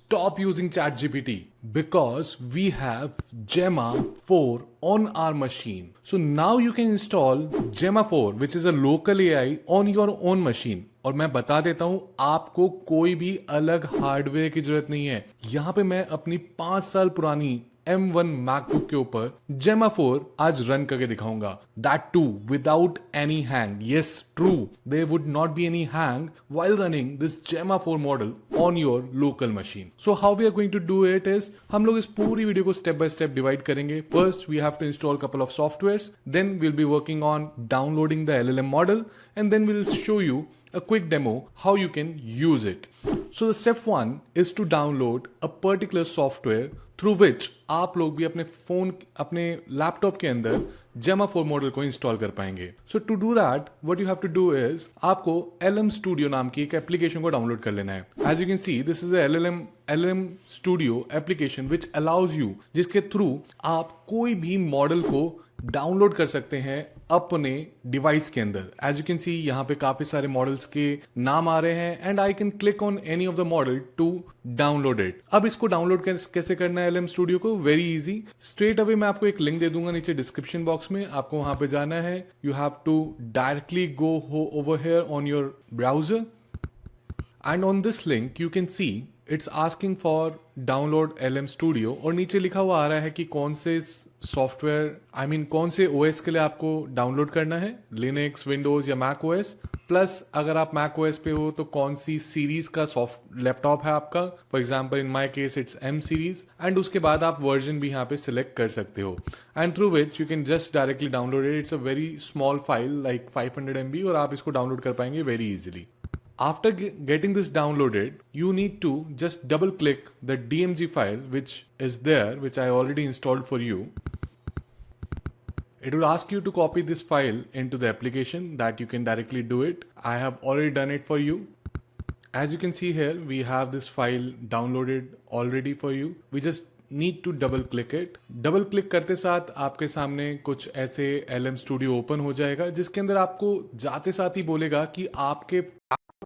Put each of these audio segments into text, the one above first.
stop using ChatGPT because we have Gemma 4 on our machine. So now you can install Gemma 4 which is a local AI on your own machine. और मैं बता देता हूं आपको कोई भी अलग हार्डवेयर की जरूरत नहीं है. यहां पे मैं अपनी 5 साल पुरानी M1 MacBook के ऊपर Gemma 4 आज रन करके दिखाऊंगा. That too without any hang. Yes, true. There would not be any hang while running this Gemma 4 model on your local machine. So how we are going to do it is हम लोग इस पूरी video को step by step divide करेंगे. First we have to install couple of softwares. Then we'll be working on downloading the LLM model and then we'll show you a quick demo how you can use it. So the step 1 is to download a particular software through which आप लोग भी अपने phone अपने laptop के अंदर Gemma 4 model को install कर पाएंगे. So to do that what you have to do is आपको LM Studio नाम की एक एप्लीकेशन को डाउनलोड कर लेना है. As you can see this is a LM Studio application which allows you जिसके थ्रू आप कोई भी मॉडल को डाउनलोड कर सकते हैं अपने डिवाइस के अंदर. एज यू कैन सी यहाँ पे काफी सारे मॉडल्स के नाम आ रहे हैं and I can click on any of the model to download it. अब इसको डाउनलोड कैसे करना है LM Studio को? Very easy. स्ट्रेट अवे मैं आपको एक लिंक दे दूंगा नीचे डिस्क्रिप्शन बॉक्स में. आपको वहां पे जाना है. You have to directly go over here on your browser and on this link you can see it's asking for download LM Studio और नीचे लिखा हुआ आ रहा है कि कौन से सॉफ्टवेयर कौन से OS के लिए आपको डाउनलोड करना है. लिनक्स, विंडोज या मैक OS. प्लस अगर आप मैक OS पे हो तो कौन सी सीरीज का लैपटॉप है आपका. For example in my case it's M series. And उसके बाद आप वर्जन भी यहाँ पे सिलेक्ट कर सकते हो and through which you can just directly download it. It's a very small file like 500 MB और आप इसको डाउनलोड कर पाएंगे very easily. After getting this downloaded, you need to just double click the DMG file which is there, which I already installed for you. It will ask you to copy this file into the application that you can directly do it. I have already done it for you. As you can see here, we have this file downloaded already for you. We just need to double click it. Double click करते साथ आपके सामने कुछ ऐसे LM Studio open हो जाएगा जिसके अंदर आपको जाते साथ ही बोलेगा कि आपके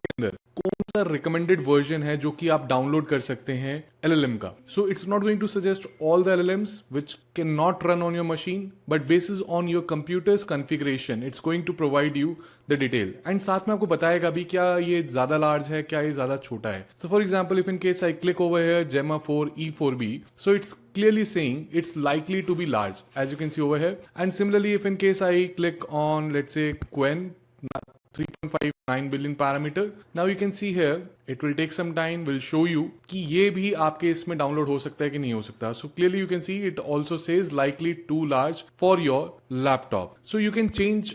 अंदर कौन सा रिकमेंडेड वर्जन है जो कि आप डाउनलोड कर सकते हैं LLM का. So it's not going to suggest all the LLMs which can not run on your machine but basis on your computer's configuration it's going to provide you the detail and साथ में आपको बताएगा भी क्या ये ज्यादा large है, क्या ये ज्यादा छोटा है. So for example if in case I click over here Gemma 4 E4B, so it's clearly saying it's likely to be large as you can see over here. And similarly if in case I click on let's say Qwen 3.59 billion parameter, now you can see here it will take some time, will show you कि ये भी आपके इसमें download हो सकता है कि नहीं हो सकता. So clearly you can see it also says likely too large for your laptop. So you can change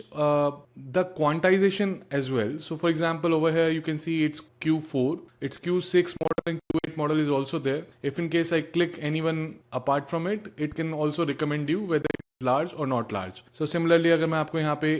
the quantization as well. So for example over here you can see it's Q4, it's Q6 model and Q8 model is also there. If in case I click anyone apart from it, it can also recommend you whether it's large or not large. So similarly अगर मैं आपको यहाँ पे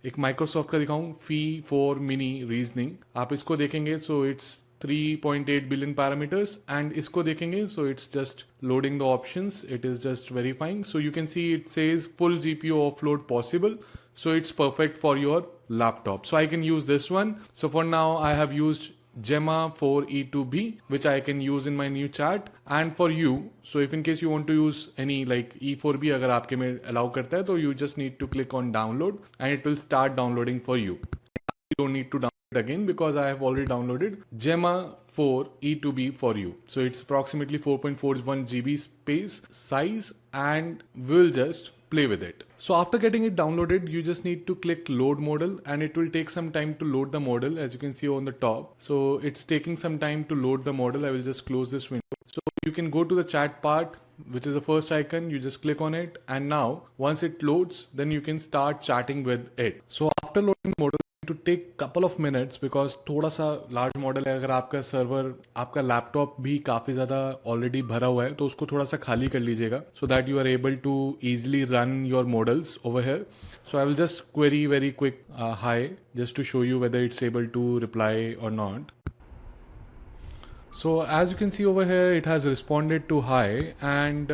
एक Microsoft का दिखाऊं Phi-4 Mini reasoning, आप इसको देखेंगे so it's 3.8 billion parameters and इसको देखेंगे so it's just loading the options. It is just verifying. So you can see it says full GPU offload possible. So it's perfect for your laptop. So I can use this one. So for now I have used Gemma 4 E2B which I can use in my new chat. And for you, so if in case you want to use any like E4B अगर आपके में allow करता है तो you just need to click on download and it will start downloading for you. You don't need to download it again because I have already downloaded Gemma 4 E2B for you. So it's approximately 4.41 GB space size and we'll just play with it. So after getting it downloaded, you just need to click load model and it will take some time to load the model as you can see on the top. So it's taking some time to load the model. I will just close this window. So you can go to the chat part which is the first icon. You just click on it and now once it loads then you can start chatting with it. So after loading model to take couple of minutes because थोड़ा सा large model है. अगर आपका server आपका laptop भी काफ़ी ज़्यादा already भरा हुआ है तो उसको थोड़ा सा खाली कर लीजिएगा so that you are able to easily run your models over here. So I will just query very quick hi just to show you whether it's able to reply और not. So as you can see over here it has responded to hi and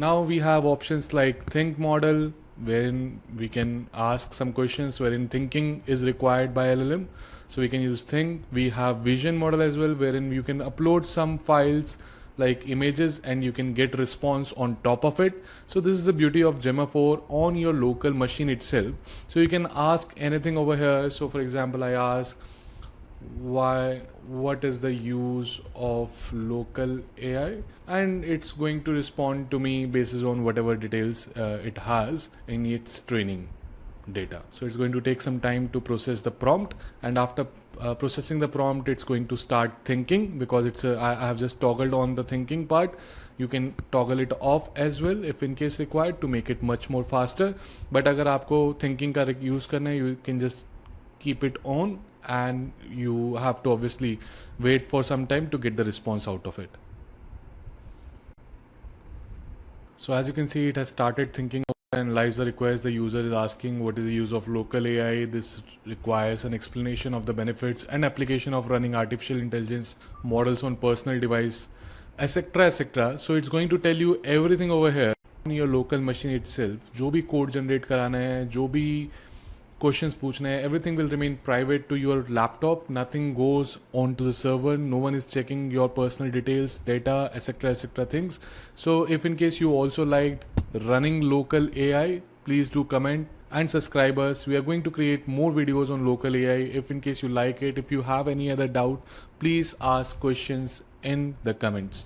now we have options like think model wherein we can ask some questions wherein thinking is required by LLM. So we can use Think. We have Vision model as well, wherein you can upload some files like images and you can get response on top of it. So this is the beauty of Gemma 4 on your local machine itself. So you can ask anything over here. So for example, I ask what is the use of local AI, and it's going to respond to me based on whatever details it has in its training data. So it's going to take some time to process the prompt, and after processing the prompt, it's going to start thinking, because I have just toggled on the thinking part. You can toggle it off as well if in case required to make it much more faster. But अगर आपको thinking का use करना है, you can just keep it on, and you have to obviously wait for some time to get the response out of it. So as you can see, it has started thinking and analyze the request. The user is asking what is the use of local AI. This requires an explanation of the benefits and application of running artificial intelligence models on personal device, etc, etc. So it's going to tell you everything over here on your local machine itself. जो भी code generate कराना है, जो भी questions पूछने हैं, everything will remain private to your laptop. Nothing goes onto the server. No one is checking your personal details, data, etc things. So if in case you also liked running local AI, please do comment and subscribe us. We are going to create more videos on local AI. If in case you like it, if you have any other doubt, please ask questions in the comments.